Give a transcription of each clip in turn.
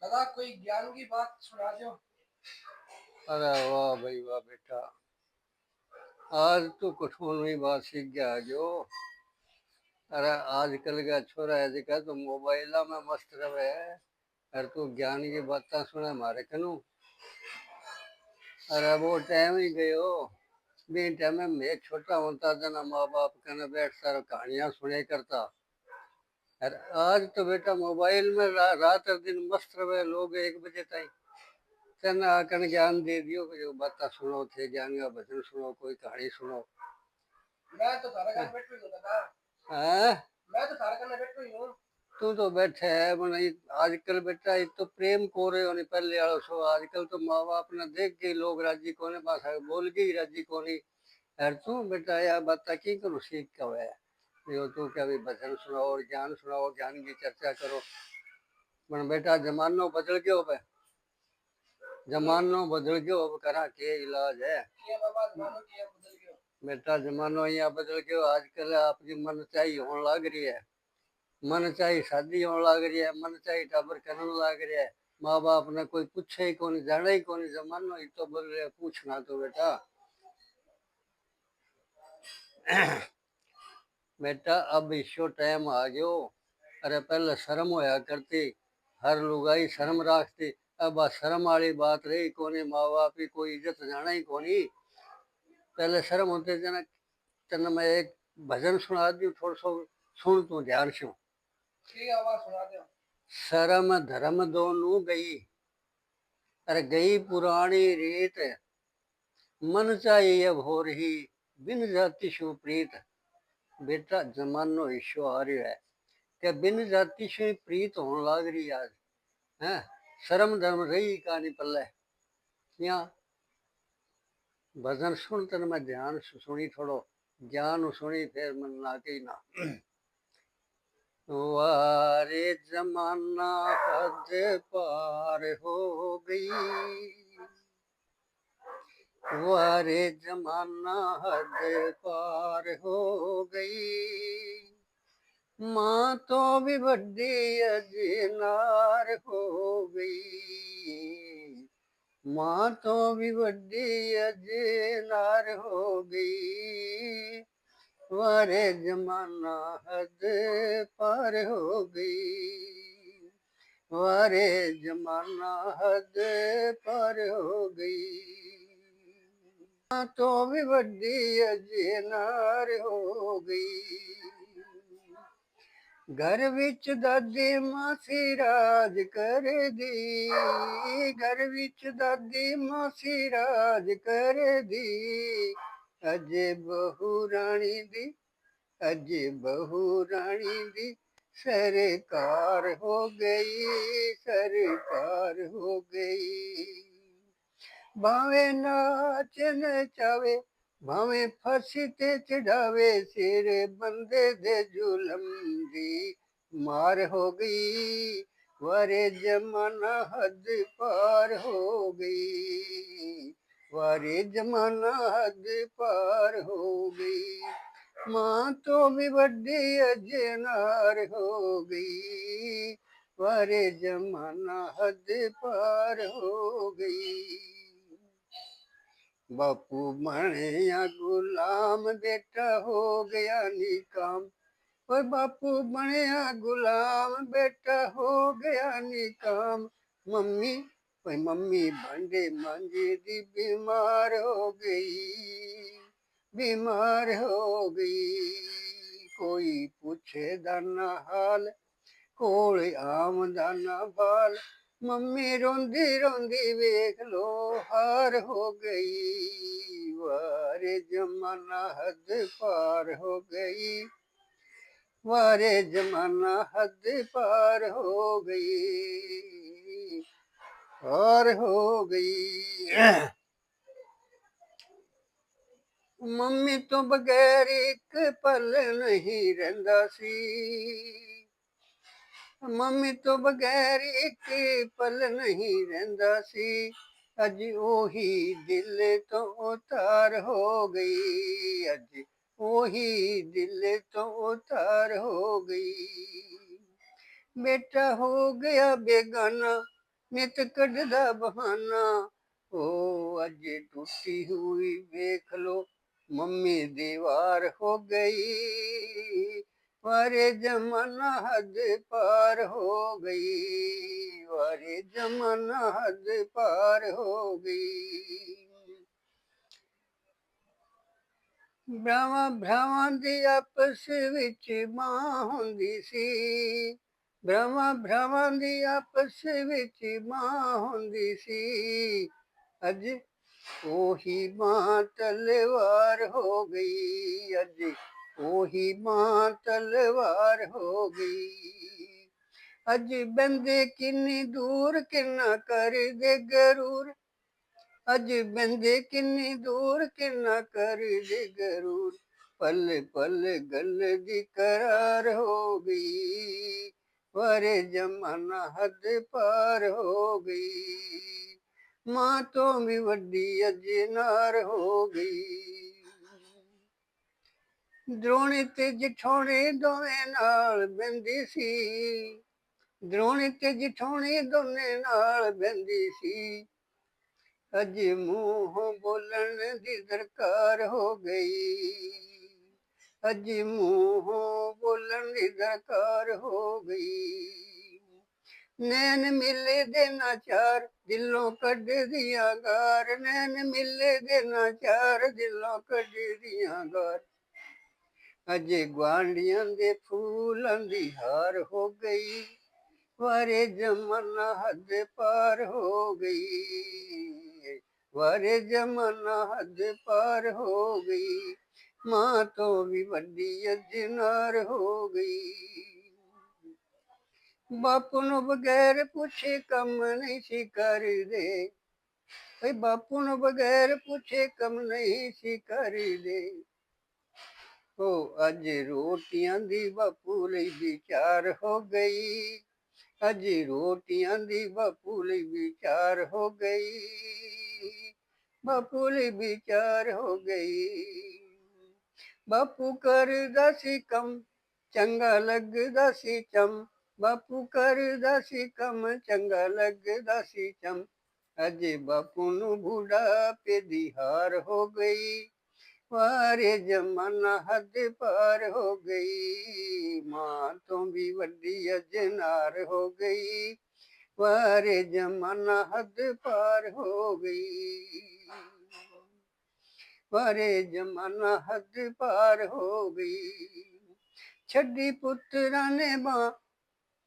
दादा कोई ज्ञान की बात सुना दो। अरे वाह भाई वाह बेटा, आज तो कुछ नई बात सीख गया जो। अरे आजकल का छोरा है जिका तो मोबाइल में मस्त रहे है। अरे तू ज्ञान की बातें सुने मारे कनु। अरे वो टाइम ही गयो बी टाइम में मैं छोटा होता था ना, माँ बाप कने बैठ सारा कहानियां सुने करता। अरे आज तो बेटा मोबाइल में रात और दिन मस्त रहे लोग 1 बजे तक। तेना आकन ज्ञान दे दियो कि जो बातें सुनो थे, ज्ञान का भजन सुनो, कोई कहानी सुनो। मैं तो थारा कन बैठो ही हूँ दादा। हैं? मैं तो थारा कन बैठो ही हूँ। तू तो बैठे है मन आजकल बेटा ये तो प्रेम को रहे होने पहले आलो सो। आजकल तो माँ बाप ने देख के लोग राजी कोने पास बोल के ही राजी कोनी। यार तू बेटा यार बता की करो सीख क्या है। यो तू क्या भी भजन सुनाओ और ज्ञान सुनाओ, ज्ञान की चर्चा करो। पर बेटा जमानो बदल गयो पे, जमानो बदल गयो, अब करा के इलाज है। किया बाबा जमानो किया बदल गयो। बेटा जमानो यहाँ बदल गयो, आजकल आपकी मन चाहिए होने लग रही है। मन चाहिए शादी होने लग रही है, मन चाहिए टाबर करने लग रहा है। माँ बाप ने कोई पूछे ही कौन, जाने ही कौन, जमानो ही तो बोल रहे पूछना तो बेटा। बेटा अब इसो टाइम आ गयो। अरे पहले शर्म होया करती, हर लुगाई शर्म रखती। अब आ शर्म वाली बात रही कोनी, माँ बाप की कोई इज्जत जाना ही कोनी। पहले शर्म होते जना। तेना मैं एक भजन सुना दी थोड़ा सो, सुन तू ध्यान से। ठीक आवाज सुना दो। शर्म धर्म दोनों गई, अरे गई पुरानी रीत। मन चाहिए अब हो रही बिन जाति शु प्रीत। बेटा जमानो ईशो आ रही है कि बिन जाति से प्रीत होने लग रही आज है। शर्म धर्म रही कहानी पल्ले यहाँ। भजन सुन तेन मैं ध्यान सुनी थोड़ो, ज्ञान सुनी फिर मन ना के ना। वारे जमाना हद पार हो गई, वारे जमाना हद पार हो गई। माँ तो भी बड़ी अजनार हो गई, माँ तो भी बड़ी अजनार हो गई। वारे जमाना हद पार हो गई, वारे जमाना हद पार हो गई। तो भी बड़ी अजनार हो गई। घर विच दादी मासी राज कर दी, घर विच दादी मासी राज कर दी। अजे बहू रानी दी, अजे बहू रानी दी सरकार हो गई, सरकार हो गई। भावे नाच नचावे, भावे फांसी ते चढ़ावे, सिर बंदे दे जुलम दी मार हो गई। वारे जमाना हद पार हो गई, वारे जमाना हद पार हो गई। माँ तो भी बड़ी अजनार हो गई, वारे जमाना हद पार हो गई। बापू बने गुलाम बेटा हो गया निकाम, और बापू बने गुलाम बेटा हो गया निकाम। मम्मी ओए मम्मी भांडे मांझे दी बीमार हो गई, बीमार हो गई। कोई पूछे दाना हाल, कोले आम दाना बाल। मम्मी रोंदी रोंदी वेख लो हार हो गई, वारे जमाना हद पार हो गई, वारे जमाना हद पार हो गई, पार हो गई। मम्मी तो बगैर एक पल नहीं रहंदा सी, मम्मी तो बगैर एक पल नहीं रहंदा सी। अज ओही दिल तो उतार हो गई, अज ओही दिल तो उतार हो गई। बेटा हो गया बेगाना, ਨਿਤ ਕੱਢਦਾ ਬਹਾਨਾ। ਉਹ ਅੱਜ ਟੁੱਟੀ ਹੋਈ ਵੇਖ ਲੋ, ਮੰਮੀ ਦੀਵਾਰ ਹੋ ਗਈ। ਵਾਰੇ ਜ਼ਮਾਨਾ ਹੱਦ ਪਾਰ ਹੋ ਗਈ, ਵਾਰੇ ਜ਼ਮਾਨਾ ਹੱਦ ਪਾਰ ਹੋ ਗਈ। ਭਰਾਵਾਂ ਦੀ ਆਪਸ ਵਿੱਚ ਮਾਂ ਹੁੰਦੀ ਸੀ, ਭਰਾਵਾਂ ਦੀ ਆਪਸ ਵਿੱਚ ਮਾਂ ਹੁੰਦੀ ਸੀ। ਅੱਜ ਉਹੀ ਮਾਂ ਤਲਵਾਰ ਹੋ ਗਈ, ਅੱਜ ਉਹੀ ਮਾਂ ਤਲਵਾਰ ਹੋ ਗਈ। ਅੱਜ ਬੰਦੇ ਕਿੰਨੀ ਦੂਰ ਕਿੰਨਾ ਕਰਦੇ ਗਰੂਰ, ਅੱਜ ਬੰਦੇ ਕਿੰਨੀ ਦੂਰ ਕਿੰਨਾ ਕਰਦੇ ਗਰੂਰ। ਪਲ ਪਲ ਗੱਲ ਦੀ ਕਰਾਰ ਹੋ ਗਈ, ਵਾਰੇ ਜ਼ਮਾਨਾ ਹੱਦ ਪਾਰ ਹੋ ਗਈ। ਮਾਂ ਤੋਂ ਵੀ ਵੱਡੀ ਅੱਜ ਨਾਰ ਹੋ ਗਈ। ਦਰੋਣੀ ਤੇ ਜਠਾਣੀ ਦੋਵੇਂ ਨਾਲ ਬਹਿੰਦੀ ਸੀ, ਦਰੋਣੀ ਤੇ ਜਠਾਣੀ ਦੋਵੇਂ ਨਾਲ ਬਹਿੰਦੀ ਸੀ। ਅੱਜ ਮੂੰਹ ਬੋਲਣ ਦੀ ਦਰਕਾਰ ਹੋ ਗਈ, ਅੱਜ ਮੂੰਹ ਬੋਲਣ ਦੀ ਦਰਕਾਰ ਹੋ ਗਈ। ਨੈਣ ਮਿਲੇ ਦੇ ਨਾਚਾਰ ਦਿਲੋਂ ਕੱਢਦੀਆਂ ਗਾਰ, ਨੈਣ ਮਿਲੇ ਦੇ ਨਾਚਾਰ ਦਿਲੋਂ ਕੱਢਦੀਆਂ ਗਾਰ। ਅੱਜ ਗੁਆਂਢੀਆਂ ਦੇ ਫੂਲਾਂ ਦੀ ਹਾਰ ਹੋ ਗਈ, ਵਾਰੇ ਜ਼ਮਾਨਾ ਹੱਦ ਪਾਰ ਹੋ ਗਈ, ਵਾਰੇ ਜ਼ਮਾਨਾ ਹੱਦ ਪਾਰ ਹੋ ਗਈ। ਮਾਂ ਤੋਂ ਵੀ ਵੱਡੀ ਅੱਜ ਨਾਰ ਹੋ ਗਈ। ਬਾਪੂ ਨੂੰ ਬਗੈਰ ਪੁੱਛੇ ਕੰਮ ਨਹੀਂ ਸੀ ਕਰਦੇ, ਓਏ ਬਾਪੂ ਨੂੰ ਬਗੈਰ ਪੁੱਛੇ ਕੰਮ ਨਹੀਂ ਸੀ ਕਰਦੇ। ਉਹ ਅੱਜ ਰੋਟੀਆਂ ਦੀ ਬਾਪੂ ਲਈ ਵਿਚਾਰ ਹੋ ਗਈ, ਅੱਜ ਰੋਟੀਆਂ ਦੀ ਬਾਪੂ ਲਈ ਵਿਚਾਰ ਹੋ ਗਈ, ਬਾਪੂ ਲਈ ਵਿਚਾਰ ਹੋ ਗਈ। ਬਾਪੂ ਕਰਦਾ ਸੀ ਕੰਮ ਚੰਗਾ ਲੱਗਦਾ ਸੀ ਚਮ, ਬਾਪੂ ਕਰਦਾ ਸੀ ਕੰਮ ਚੰਗਾ ਲੱਗਦਾ ਸੀ ਚਮ। ਅੱਜ ਬਾਪੂ ਨੂੰ ਬੁਢਾਪੇ ਦੀ ਹਾਰ ਹੋ ਗਈ, ਵਾਰੇ ਜ਼ਮਾਨਾ ਹੱਦ ਪਾਰ ਹੋ ਗਈ। ਮਾਂ ਤੋਂ ਵੀ ਵੱਡੀ ਅੱਜ ਨਾਰ ਹੋ ਗਈ, ਵਾਰੇ ਜ਼ਮਾਨਾ ਹੱਦ ਪਾਰ ਹੋ ਗਈ, ਵਾਰੇ ਜ਼ਮਾਨਾ ਹੱਦ ਪਾਰ ਹੋ ਗਈ। ਛੱਡੀ ਪੁੱਤਰਾਂ ਨੇ ਮਾਂ,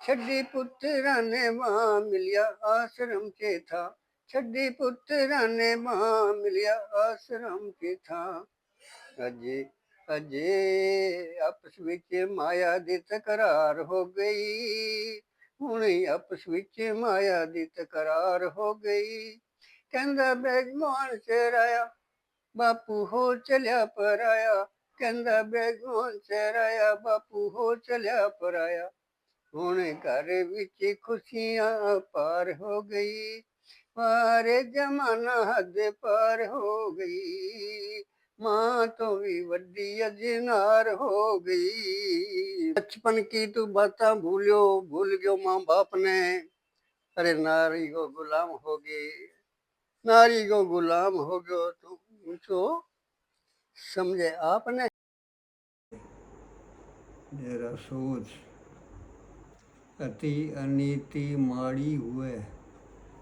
ਛੱਡੀ ਪੁੱਤਰਾਂ ਨੇ ਮਾਂ, ਮਿਲਿਆ ਆਸ਼ਰਮ ਚ ਥਾਂ, ਛੱਡੀ ਪੁੱਤਰਾਂ ਨੇ ਮਾਂ, ਮਿਲਿਆ ਆਸ਼ਰਮ ਚ ਥਾਂ। ਅਜੇ ਆਪਸ ਵਿੱਚ ਮਾਇਆ ਦੀ ਤਕਰਾਰ ਹੋ ਗਈ, ਹੁਣ ਆਪਸ ਵਿੱਚ ਮਾਇਆ ਦੀ ਤਕਰਾਰ ਹੋ ਗਈ। ਕਹਿੰਦਾ ਬੇਜਮਾਨ ਚਰਾਇਆ, ਬਾਪੂ ਹੋ ਚਲਿਆ ਪਰਾਇਆ, ਕਹਿੰਦਾ ਬੇਜਮਾਨ ਚਰਾਇਆ, ਬਾਪੂ ਹੋ ਚਲਿਆ ਪਰਾਇਆ। ਹੁਣ ਘਰ ਵਿੱਚ ਖੁਸ਼ੀਆਂ ਪਾਰ ਹੋ ਗਈ, ਵਾਰੇ ਜ਼ਮਾਨਾ ਹੱਦ ਪਾਰ ਹੋ ਗਈ। माँ तो भी वड्डी अजनार हो गई। बचपन की तू बातें भूल गयो माँ बाप ने, अरे नारी को गुलाम हो गई, नारी को गुलाम हो गयो तू, तो समझे आपने। जरा सोच, अति अनीति माड़ी हुए,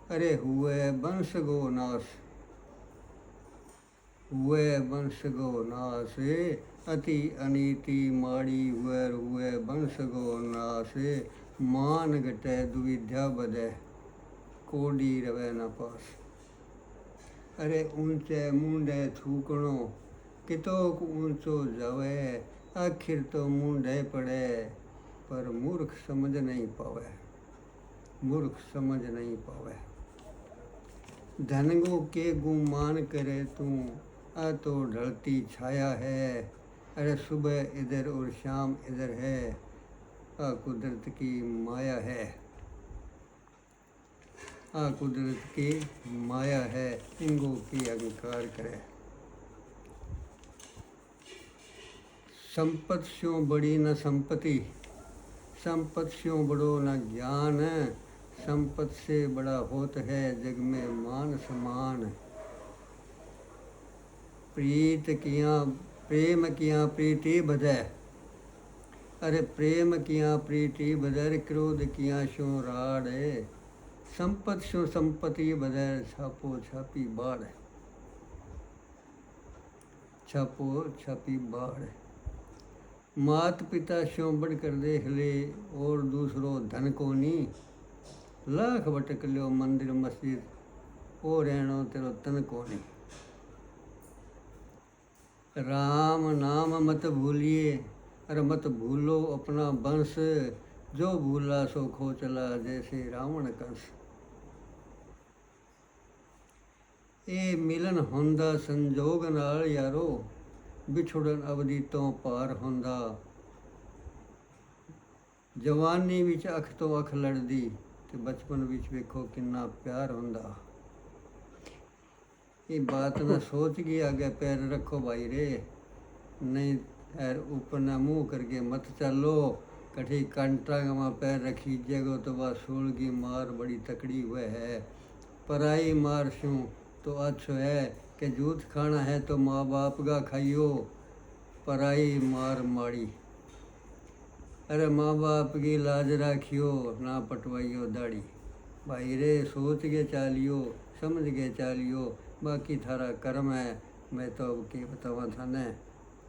अरे हुए वंश गो नाश, हुए वंश गो नाश, अति अनीति माड़ी हुए वंश गो नाश। मान घटे दुविध्या बधे, कोडी रवे न पास। अरे ऊंचे मुंडे थूकणो, कितोक ऊंचो जावे, आखिर तो मुंडे पड़े, पर मूर्ख समझ नहीं पावे, मूर्ख समझ नहीं पावे। धनगो के गुमान करे तू, आ तो ढलती छाया है, अरे सुबह इधर और शाम इधर है, आ कुदरत की माया है, आ कुदरत की माया है, इंगो की अहंकार करे। संपत स्यों बड़ी न संपत्ति, संपत स्यों बड़ो न ज्ञान, संपत से बड़ा होत है जग में मान सम्मान। प्रीत किया प्रेम किया प्रीति बधै, अरे प्रेम किया प्रीति बधर क्रोध किया शो राड़। संपत शो संपत्ति बधर छापो छापी बाढ़, छापो छापी बाढ़। मात पिता शो बढ़ कर देख ले और दूसरो धन को नी। लाख भटक लो मंदिर मस्जिद ओ रहनो तेरो तन को नी। राम नाम मत भूलिए, अरे मत भूलो अपना वंश। जो भूला सो खो चला जैसे रावण कंस। ए मिलन होंदा संजोग नाल यारो, विछुड़न अवधि तो पार होंदा। जवानी विच अख तो अख लड़दी, ते बचपन विच वेखो किन्ना प्यार होंदा। ये बात ना सोच के आगे पैर रखो भाई रे, नहीं पैर ऊपर ना मुंह करके मत चलो। कठी कंटा में पैर रखी जगो तो वह सूल की मार बड़ी तकड़ी हुए है। पराई मार शूँ तो अच्छो है कि जूठ खाना है तो माँ बाप का खाइयो, पराई मार माड़ी। अरे माँ बाप की लाज राखियो ना पटवाइयो दाढ़ी। भाई रे सोच के चालियो समझ के चालियो, बाकी थारा कर्म है। मैं तो अब के बतावा थाने।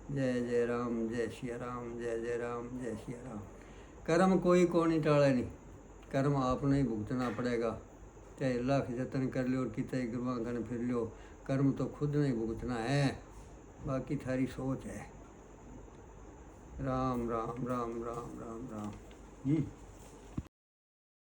जय जय राम जय सिया राम, जय जय राम जय सिया राम। कर्म कोई को नहीं टाले नहीं, कर्म आपने ही भुगतना पड़ेगा। चाहे लाख जतन कर लो और कितने गुरुआ गण फिर लो, कर्म तो खुद नहीं भुगतना है, बाकी थारी सोच है। राम राम राम राम राम राम।